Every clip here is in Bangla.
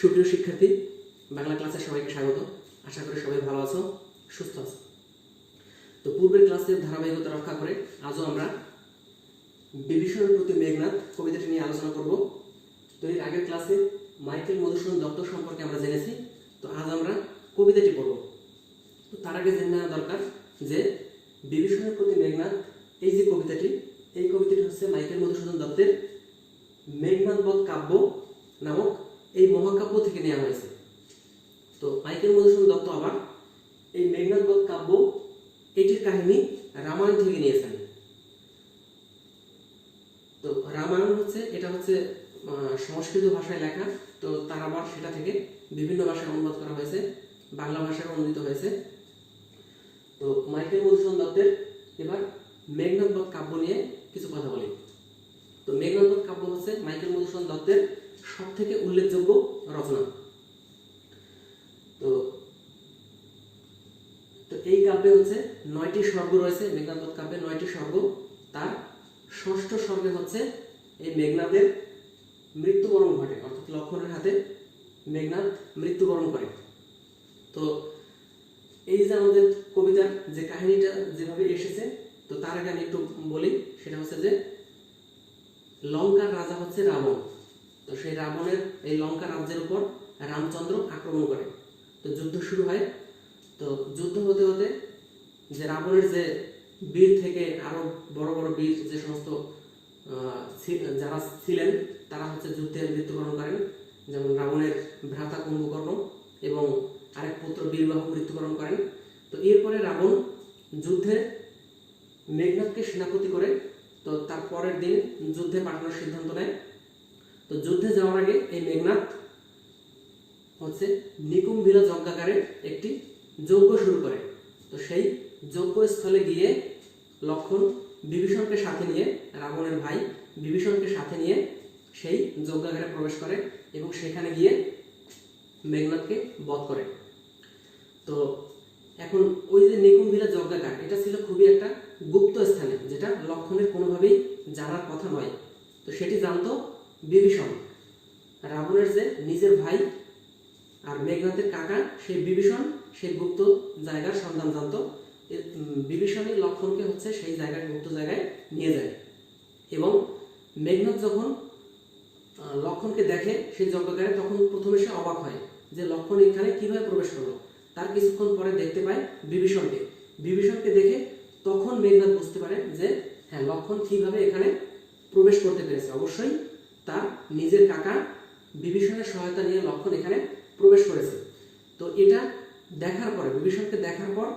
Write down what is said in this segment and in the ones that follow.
সুপ্রিয় শিক্ষার্থী, বাংলা ক্লাসে সবাইকে স্বাগত। আশা করি সবাই ভালো আছো, সুস্থ আছো। তো পূর্বের ক্লাসের ধারাবাহিকতা রক্ষা করে আজও আমরা বিভীষণের প্রতি মেঘনাদ কবিতাটি নিয়ে আলোচনা করব। তো এর আগের ক্লাসে মাইকেল মধুসূদন দত্ত সম্পর্কে আমরা জেনেছি। তো আজ আমরা কবিতাটি পড়ব। তো তার আগে জেনে নেওয়া দরকার যে বিভীষণের প্রতি মেঘনাদ এই যে কবিতাটি, এই কবিতাটি হচ্ছে মাইকেল মধুসূদন দত্তের মেঘনাদবধ কাব্য নামক এই মহাকাব্য থেকে নেওয়া হয়েছে। তো মাইকেল মধুসূদন দত্ত আবার এই মেঘনাদবধ কাব্য এটির কাহিনী রামায়ণ থেকে নিয়েছেন। তো রামায়ণ এটা হচ্ছে সংস্কৃত ভাষায় লেখা। তো তার আবার সেটা থেকে বিভিন্ন ভাষায় অনুবাদ করা হয়েছে, বাংলা ভাষায় অনুদিত হয়েছে। তো মাইকেল মধুসূদন দত্তের এবার মেঘনাদবধ কাব্য নিয়ে কিছু কথা বলি। তো মেঘনাদবধ কাব্য হচ্ছে মাইকেল মধুসূদন দত্তের সব থেকে উল্লেখযোগ্য রচনা। তো এই কাব্যে হচ্ছে 9টি স্বর্গ রয়েছে। মেঘনাদবধ কাব্যে 9টি স্বর্গ। তার ষষ্ঠ স্বর্গে হচ্ছে এই মেঘনাদের মৃত্যুবরণ ঘটে, অর্থাৎ লক্ষণের হাতে মেঘনাদ মৃত্যুবরণ করে। তো এই যে আমাদের কবিতার যে কাহিনীটা যেভাবে এসেছে, তো তার আগে আমি একটু বলি। সেটা হচ্ছে যে লঙ্কার রাজা হচ্ছে রাবণ। তো সেই রাবণের এই লঙ্কা রাজ্যের উপর রামচন্দ্র আক্রমণ করে। তো যুদ্ধ শুরু হয়। তো যুদ্ধ হতে হতে যে রাবণের যে বীর থেকে আরো বড় বড় বীর যে সমস্ত যারা ছিলেন তারা হচ্ছে যুদ্ধে মৃত্যুবরণ করেন। যেমন রাবণের ভ্রাতা কুম্ভকর্ণ এবং আরেক পুত্র বীরবাহু মৃত্যুবরণ করেন। তো এরপরে রাবণ যুদ্ধে মেঘনাদকে সেনাপতি করে। তো তার পরের দিন যুদ্ধে পাঠানোর সিদ্ধান্ত নেয়। তো যুদ্ধে যাওয়ার আগে এই মেঘনাদ হচ্ছে নিকুম্ভিলা যজ্ঞাকারে একটি যজ্ঞ শুরু করে। তো সেই যজ্ঞস্থলে গিয়ে লক্ষণ বিভীষণকে সাথে নিয়ে, রাবণের ভাই বিভীষণকে সাথে নিয়ে সেই যজ্ঞাগারে প্রবেশ করে এবং সেখানে গিয়ে মেঘনাদকে বধ করে। তো এখন ওই যে নিকুম্ভিলা যজ্ঞাগার, এটা ছিল খুবই একটা গুপ্ত স্থানে, যেটা লক্ষণের কোনোভাবেই জানার কথা নয়। তো সেটি জানতো বিভীষণ, রাবণের যে নিজের ভাই আর মেঘনাদের কাকা সেই বিভীষণ সেই গুপ্ত জায়গার সন্ধান জানতো। বিভীষণই লক্ষণকে হচ্ছে সেই জায়গায়, গুপ্ত জায়গায় নিয়ে যায়। এবং মেঘনাদ যখন লক্ষণকে দেখে সেই যজ্ঞাগারে, তখন প্রথমে সে অবাক হয় যে লক্ষণ এখানে কিভাবে প্রবেশ করলো। তার কিছুক্ষণ পরে দেখতে পায় বিভীষণকে দেখে তখন মেঘনাদ বুঝতে পারে যে হ্যাঁ, লক্ষণ কিভাবে এখানে প্রবেশ করতে পেরেছে। অবশ্যই তার নিজের কাকা বিভীষণের সহায়তা নিয়ে লক্ষণ এখানে প্রবেশ করেছে। তো এটা দেখার পরে, বিভীষণকে দেখার পর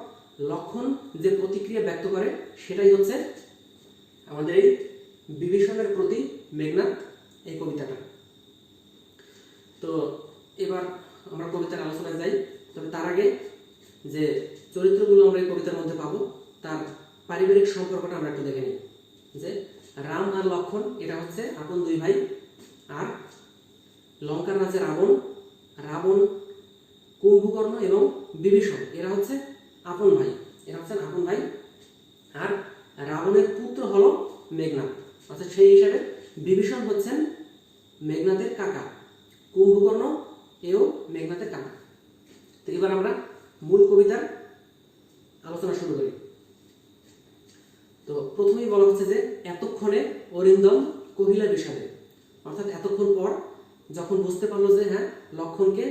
লক্ষণ যে প্রতিক্রিয়া ব্যক্ত করে, সেটাই হচ্ছে আমাদের এই বিভীষণের প্রতি মেঘনাদ এই কবিতাটা। তো এবার আমরা কবিতার আলোচনায় যাই। তবে তার আগে যে চরিত্রগুলো আমরা এই কবিতার মধ্যে পাবো, তার পারিবারিক সম্পর্কটা আমরা একটু দেখে নিই। যে রাম আর লক্ষণ এটা হচ্ছে আপন দুই ভাই। আর লঙ্কার রাজা রাবণ, কুম্ভকর্ণ এবং বিভীষণ এরা হচ্ছে আপন ভাই। আর রাবণের পুত্র হলো মেঘনাদ, অর্থাৎ সেই হিসাবে বিভীষণ হচ্ছেন মেঘনাদের কাকা, কুম্ভকর্ণ এও মেঘনাদের কাকা। তো এবার আমরা মূল কবিতার আলোচনা শুরু করি। তো প্রথমেই বলা হচ্ছে যে এতক্ষণে অরিন্দম কহিলা বিষাদে, অর্থাৎ এতক্ষণ পর যখন বুঝতে পারলো যে হ্যাঁ, লক্ষণকে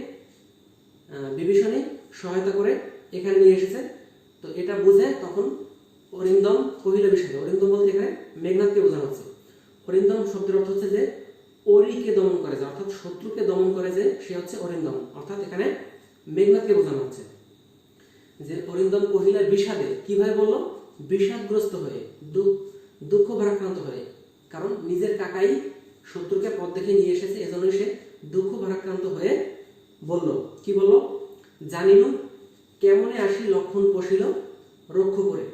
বিভীষণই সহায়তা করে এখানে নিয়ে এসেছে, তো এটা বুঝে তখন অরিন্দম কহিলা বিষাদে, অরিন্দম বলতে এখানে মেঘনাদকে বোঝানো হচ্ছে। অরিন্দম শব্দের অর্থ হচ্ছে যে অরিকে দমন করে, যে অর্থাৎ শত্রুকে দমন করে, যে সে হচ্ছে অরিন্দম, অর্থাৎ এখানে মেঘনাদকে বোঝানো হচ্ছে। যে অরিন্দম কহিলা বিষাদে, কিভাবে বললো? বিষাদগ্রস্ত হয়ে, দুঃখ ভারাক্রান্ত হয়ে। কারণ নিজের কাকাই শত্রুকে পথ দেখে নিয়ে এসেছে, এজন্যই সে দুঃখ ভারাক্রান্ত হয়ে বলল। কি বলল? জানিনু কেমনে আসি লক্ষণ পশিল রক্ষ করে।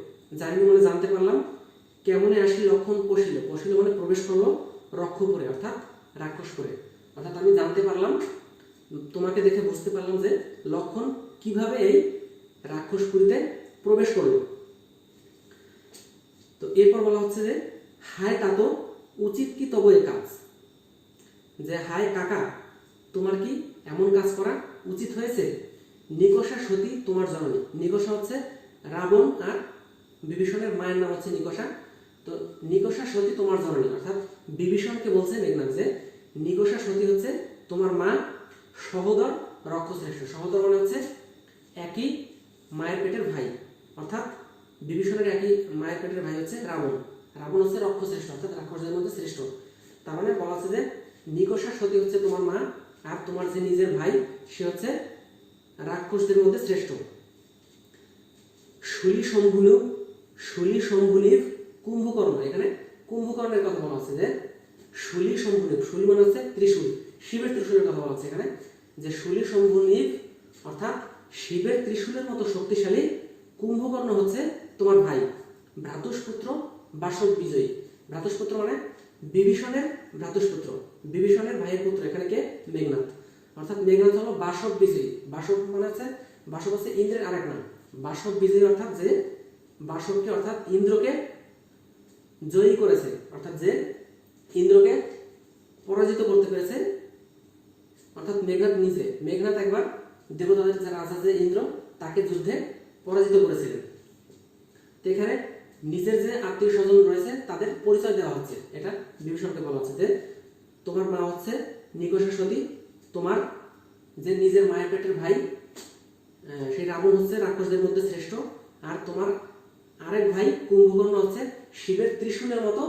জানিনু মানে জানতে পারলাম, কেমনে আসি লক্ষণ পশিল, পশিল মানে প্রবেশ করলো, রক্ষ করে অর্থাৎ রাক্ষস করে। অর্থাৎ আমি জানতে পারলাম, তোমাকে দেখে বুঝতে পারলাম যে লক্ষণ কিভাবে এই রাক্ষসপুরীতে প্রবেশ করলো। তো এরপর বলা হচ্ছে যে হায় তা তো উচিত কি তব এ কাজ, যে হায় কাকা, তোমার কি এমন কাজ করা উচিত হয়েছে। নিকষা সতী তোমার জননী। নিকষা হচ্ছে রাবণ আর বিভীষণের মায়ের নাম হচ্ছে নিকষা। তো নিকষা সতী তোমার জননী অর্থাৎ বিভীষণকে বলছে মেঘনাদ যে নিকষা সতী হচ্ছে তোমার মা, সহোদর রক্ষশ্রেষ্ঠ। সহোদর মানে হচ্ছে একই মায়ের পেটের ভাই, অর্থাৎ বিভীষণের একই মায়ের পেটের ভাই হচ্ছে রাবণ। রাবণ হচ্ছে রক্ষশ্রেষ্ঠ অর্থাৎ রাক্ষসদের মধ্যে শ্রেষ্ঠ। তার মানে বলা হচ্ছে যে নিকষা সতী হচ্ছে তোমার মা, আর তোমার যে নিজের ভাই সে হচ্ছে রাক্ষসদের মধ্যে শ্রেষ্ঠ। শুলি শম্ভুনির কুম্ভকর্ণ। এখানে কুম্ভকর্ণের কথা বলা হচ্ছে যে শুলি শম্ভুনির, শুলি মানে হচ্ছে ত্রিশূল, শিবের ত্রিশূলের কথা বলা হচ্ছে এখানে, যে শুলি শম্ভুনির অর্থাৎ শিবের ত্রিশূলের মতো শক্তিশালী কুম্ভকর্ণ হচ্ছে তোমার ভাই। ভ্রাতুষ্পুত্র বাসব বিজয়ী। ভ্রাতুষ্পুত্র মানে বিভীষণের ভ্রাতুষ্পুত্র, বিভীষণের ভাইয়ের পুত্র এখানে কে? মেঘনাদ। অর্থাৎ মেঘনাদ হলো বাসব বিজয়ী। বাসব মানে হচ্ছে, বাসব হচ্ছে ইন্দ্রের আরেক নাম। বাসব বিজয়ী অর্থাৎ যে বাসবকে অর্থাৎ ইন্দ্রকে জয়ী করেছে, অর্থাৎ যে ইন্দ্রকে পরাজিত করতে পেরেছে, অর্থাৎ মেঘনাদ নিজে। মেঘনাদ একবার দেবতাদের যারা রাজা যে ইন্দ্র তাকে যুদ্ধে পরাজিত করেছিলেন। তো এখানে নিজের যে আত্মীয় স্বজন রয়েছে তাদের পরিচয় দেওয়া হচ্ছে। এটা বিভীষণকে বলা হচ্ছে যে তোমার মা হচ্ছে নিকষা সতী, তোমার যে নিজের মায়ের পেটের ভাই সেই রাবণ হচ্ছে রাক্ষসদের মধ্যে শ্রেষ্ঠ, আর তোমার আরেক ভাই কুম্ভকর্ণ হচ্ছে শিবের ত্রিশূলের মতো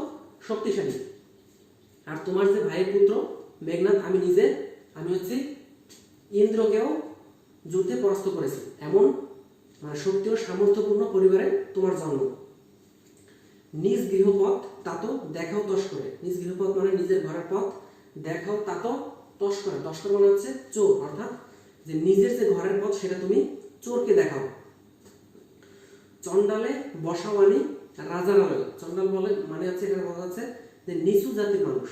শক্তিশালী, আর তোমার যে ভাইয়ের পুত্র মেঘনাদ আমি হচ্ছে ইন্দ্রকেও যুদ্ধে পরাস্ত করেছি। এমন মানে শক্তি ও সামর্থ্যপূর্ণ পরিবারে তোমার জন্ম। নিজ গৃহপথ তাতো দেখাও তস্করে। নিজ গৃহপথ মানে নিজের ঘরের পথ, দেখাও তাতো তস্করে। তস্কর মানে হচ্ছে চোর, অর্থাৎ যে নিজের যে ঘরের পথ সেটা তুমি চোরকে দেখাও। চন্ডালে বসাওয়ানি রাজারালয়। চন্ডাল বলে মানে হচ্ছে এখানে বলা হচ্ছে যে নিচু জাতির মানুষ,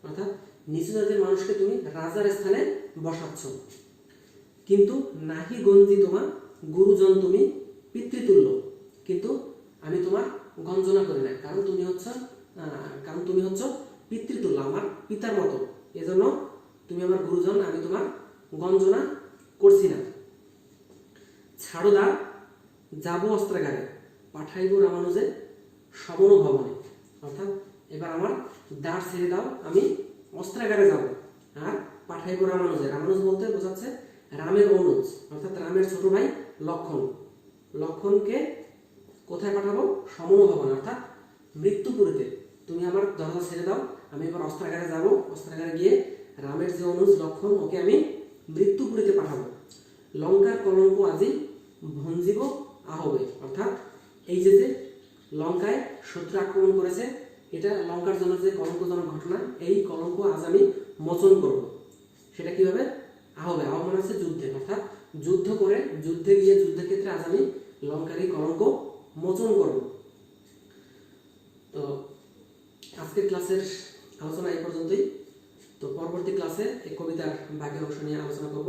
অর্থাৎ নিচু জাতির মানুষকে তুমি রাজার স্থানে বসাচ্ছ। কিন্তু নাহি গঞ্জি তোমার গুরুজন তুমি পিতৃতুল্য। কিন্তু আমি তোমার গঞ্জনা করি না, কারণ তুমি হচ্ছ পিতৃতুল্য, আমার পিতার মতো, এজন্য তুমি আমার গুরুজন, আমি তোমার গঞ্জনা করছি না। ছাড়োদা যাব অস্ত্রাগারে, পাঠাইব রামানুজে সমন ভবনে। অর্থাৎ এবার আমার দ্বার ছেড়ে দাও, আমি অস্ত্রাগারে যাব, আর পাঠাইব রামানুজে। রামানুজ বলতে বোঝাচ্ছে রামের অনুজ, অর্থাৎ রামের ছোট ভাই লক্ষণ। লক্ষণকে কোথায় পাঠাবো? সমন ভবনে, অর্থাৎ মৃত্যুপুরীতে। তুমি আমার দরজা ছেড়ে দাও, আমি এবার অস্ত্রাগারে যাব। অস্ত্রাগারে গিয়ে রামের যে অনুজ লক্ষণ ওকে আমি মৃত্যুপুরীতে পাঠাবো। লঙ্কার কলঙ্ক আজি ভঞ্জিব আহবে। অর্থাৎ এই যে লঙ্কায় শত্রু আক্রমণ করেছে, এটা লঙ্কার জন্য যে কলঙ্কজনক ঘটনা, এই কলঙ্ক আজ আমি মোচন করব। সেটা কিভাবে? আহবে, আহ্বান মানে হচ্ছে যুদ্ধে, অর্থাৎ যুদ্ধে গিয়ে যুদ্ধক্ষেত্রে আজ আমি লঙ্কার এই কলঙ্ক মোচন করব। তো আজকের ক্লাসের আলোচনা এই পর্যন্তই। তো পরবর্তী ক্লাসে এই কবিতার বাকি অংশ নিয়ে আলোচনা করব।